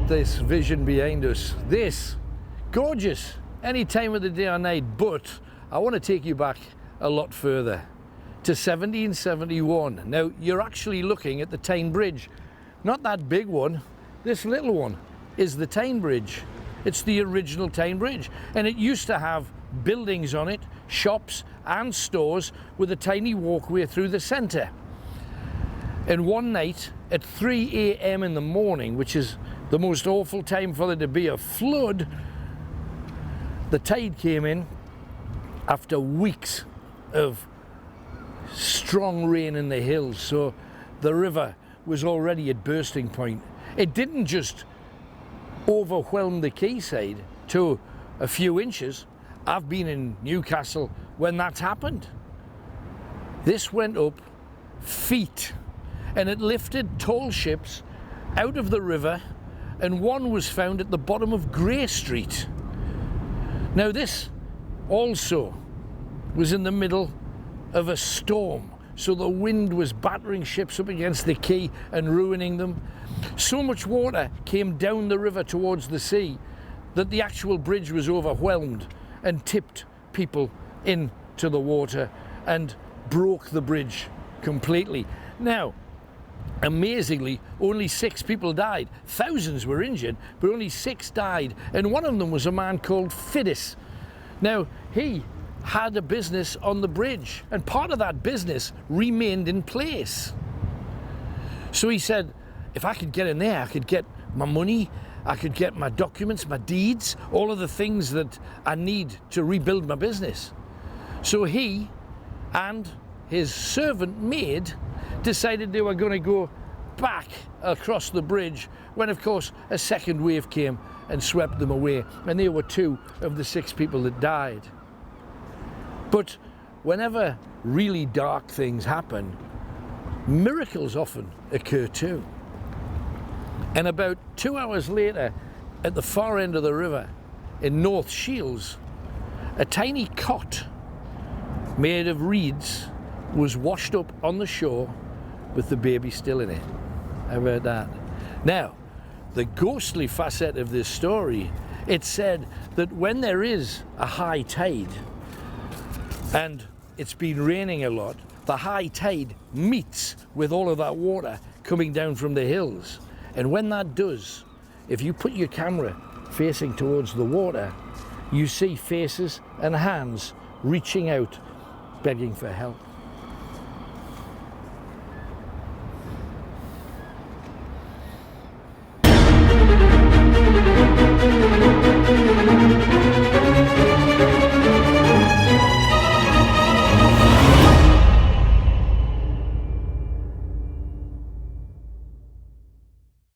at this vision behind us. This, gorgeous, any time of the day or night, but I want to take you back a lot further, to 1771. Now, you're actually looking at the Tyne Bridge. Not that big one, this little one is the Tyne Bridge. It's the original Tyne Bridge, and it used to have buildings on it, shops and stores, with a tiny walkway through the centre. And one night at 3 a.m. in the morning, which is the most awful time for there to be a flood, the tide came in after weeks of strong rain in the hills, so the river was already at bursting point. It didn't just overwhelm the quayside to a few inches. I've been in Newcastle when that's happened. This went up feet, and it lifted tall ships out of the river, and one was found at the bottom of Grey Street. Now, this also was in the middle of a storm, so the wind was battering ships up against the quay and ruining them. So much water came down the river towards the sea that the actual bridge was overwhelmed and tipped people into the water and broke the bridge completely. Now, amazingly, only 6 people died. Thousands were injured, but only 6 died, and one of them was a man called Fiddis. Now, he had a business on the bridge, and part of that business remained in place. So he said, if I could get in there, I could get my money, I could get my documents, my deeds, all of the things that I need to rebuild my business. So he and his servant maid decided they were going to go back across the bridge, when of course a second wave came and swept them away, and they were 2 of the 6 people that died. But whenever really dark things happen, miracles often occur too. And about 2 hours later, at the far end of the river in North Shields, a tiny cot made of reeds was washed up on the shore with the baby still in it. How about that? Now, the ghostly facet of this story, it said that when there is a high tide and it's been raining a lot, the high tide meets with all of that water coming down from the hills. And when that does, if you put your camera facing towards the water, you see faces and hands reaching out, begging for help.